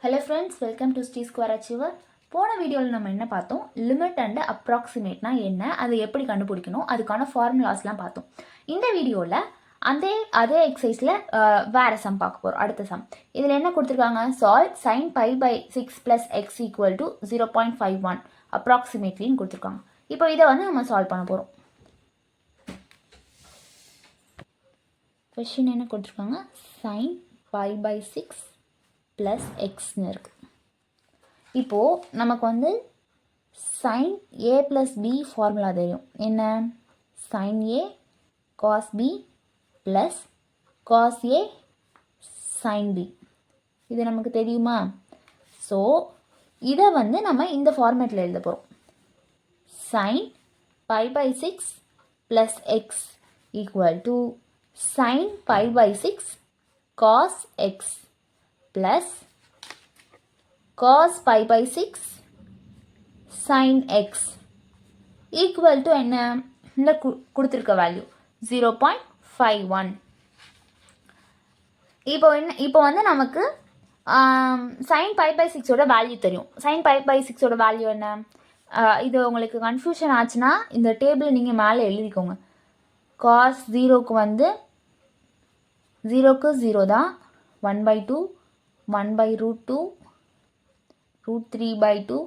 Hello friends, welcome to T Square Achiever. போன வீடியோவில் நம்ம என்ன பார்த்தோம், லிமிட் அண்ட் அப்ராக்சிமேட்னா என்ன, அதை எப்படி கண்டுபிடிக்கணும், அதுக்கான ஃபார்முலாஸ்லாம் பார்த்தோம். இந்த வீடியோவில் அதே எக்ஸசைஸில் வேறு சம் பார்க்க போகிறோம். அடுத்த சம் இதில் என்ன கொடுத்துருக்காங்க, solve sin pi by 6 plus x equal to 0.51 அப்ராக்சிமேட்லின்னு கொடுத்துருக்காங்க. இப்போ இதை வந்து நம்ம சால்வ் பண்ண போகிறோம். கொஷின் என்ன கொடுத்துருக்காங்க, sin pi by 6 ப்ளஸ் எக்ஸ்னு இருக்குது. இப்போது நமக்கு வந்து sin a plus B formula தெரியும். என்ன, sin a cos b plus cos a sin b, இது நமக்கு தெரியுமா? ஸோ இதை வந்து நம்ம இந்த ஃபார்மேட்டில் எழுத போகிறோம். sin pi by 6 plus X equal to sin pi by 6 cos x plus cos pi by 6 sin x equal to என்ன, இந்த கொடுத்துருக்க வேல்யூ 0.51. இப்போ வந்து நமக்கு sin pi by 6 வேல்யூ தெரியும். sin pi by 6 வேல்யூ என்ன, இது உங்களுக்கு கன்ஃபியூஷன் ஆச்சுன்னா இந்த டேபிள் நீங்கள் மேலே எழுதிக்கோங்க. cos 0க்கு வந்து 0க்கு 0 தான், 1/2 1 by root 2 root 3 by 2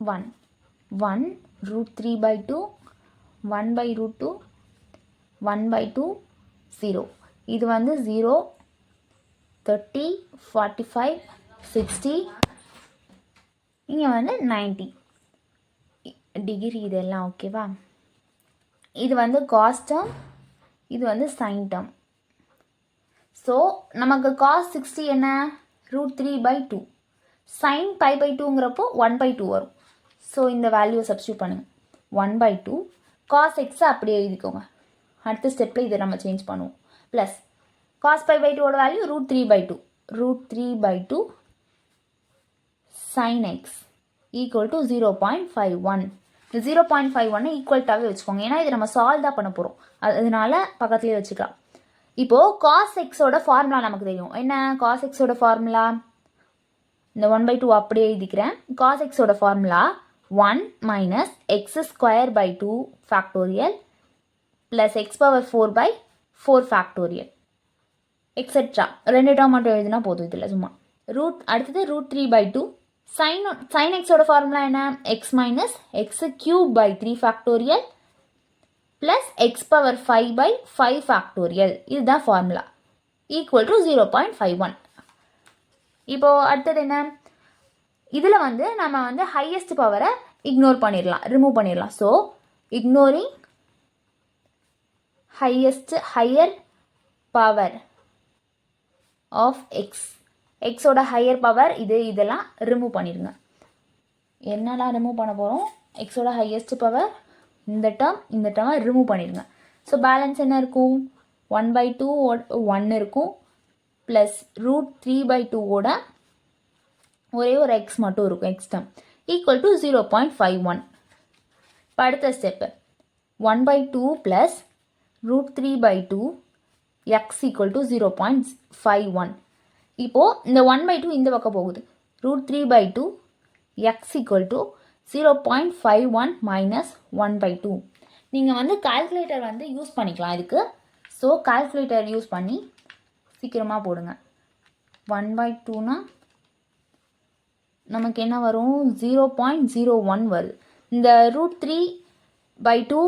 1 1 root 3 by 2 1 by root 2 1 by 2 0. இது வந்து 0 30 45 60 இங்கே வந்து 90 டிகிரி. இதெல்லாம் ஓகேவா? இது வந்து காஸ் டேர்ம், இது வந்து சைன் டேர்ம். ஸோ நமக்கு cos 60 என்ன, √3/2, sin pi by 2ங்கிறப்போ 1/2 வரும். ஸோ இந்த வேல்யூவை சப்ஸ்டியூட் பண்ணுங்கள். 1/2 cos x அப்படியே எழுதிக்கோங்க. அடுத்த ஸ்டெப்பில் இதை நம்ம சேஞ்ச் பண்ணுவோம். Plus cos pi by 2 value √3/2, √3/2 sin x equal to 0.51. 0.51 ஈக்குவல்ட்டாகவே வச்சுக்கோங்க, ஏன்னா இதை நம்ம சால்வ் தான் பண்ண போகிறோம், அதனால பக்கத்துலேயே வச்சுக்கலாம். இப்போது cos xோட ஃபார்முலா நமக்கு தெரியும். என்ன cos xோட ஃபார்முலா, இந்த 1/2 அப்படியே எழுதிக்கிறேன். cos xோட formula 1 minus x square by 2 factorial plus x power 4/4 factorial etcetera. 2 term மட்டும் எழுதினா போதும் இதில் சும்மா. அடுத்தது √3/2 sin xோட ஃபார்முலா என்ன, x minus x cube by 3 factorial plus x power 5/5 factorial, இதுதான் ஃபார்முலா, ஈக்குவல் டு 0.51. இப்போது அடுத்தது என்ன, இதில் வந்து நம்ம வந்து ஹையஸ்ட் பவரை இக்னோர் பண்ணிடலாம், ரிமூவ் பண்ணிடலாம். So ignoring higher power of X, எக்ஸோட ஹையர் பவர் இதெல்லாம் ரிமூவ் பண்ணிடுங்க. என்னெல்லாம் ரிமூவ் பண்ண போகிறோம், எக்ஸோட ஹையஸ்ட் பவர், இந்த டேர்மை ரிமூவ் பண்ணிடுங்க. ஸோ பேலன்ஸ் என்ன இருக்கும், 1/2 1 இருக்கும், ப்ளஸ் √3/2 ஒரே ஒரு எக்ஸ் மட்டும் இருக்கும், எக்ஸ் டேர்ம், ஈக்குவல் டு 0.51. இப்போ அடுத்த step 1/2 plus √3/2 X equal to 0.51. இப்போது இந்த 1/2 இந்த பக்கம் போகுது, √3/2 எக்ஸ் ஈக்குவல் டு 0.51 மைனஸ் 1/2. நீங்கள் வந்து கால்குலேட்டர் வந்து யூஸ் பண்ணிக்கலாம் இதுக்கு. ஸோ கால்குலேட்டர் யூஸ் பண்ணி சீக்கிரமாக போடுங்க. 1/2னா நமக்கு என்ன வரும், 0.01 வருது. இந்த √3/2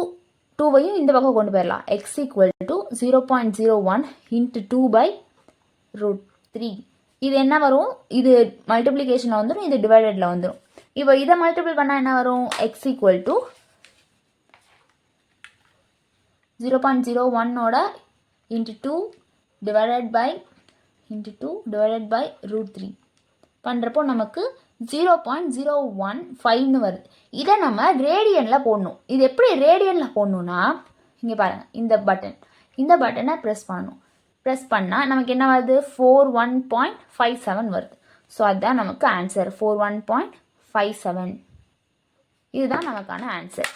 2வையும் இந்த பக்கம் கொண்டு போயிடலாம். X equal to 0.01 into 2/√3. இது என்ன வரும், இது மல்டிப்ளிகேஷனில் வந்துடும், இது டிவைடடில் வந்துடும். இப்போ இதை மல்டிபிள் பண்ணால் என்ன வரும், X equal to 0.01 into 2 divided by √3 பண்ணுறப்போ நமக்கு 0.015 வருது. இதை நம்ம ரேடியனில் போடணும். இது எப்படி ரேடியனில் போடணுன்னா, இங்கே பாருங்கள், இந்த பட்டனை ப்ரெஸ் பண்ணணும். ப்ரெஸ் பண்ணால் நமக்கு என்ன வருது, 41.57 வருது. ஸோ அதுதான் நமக்கு ஆன்சர், 41.57. இதுதான் நமக்கான ஆன்சர்.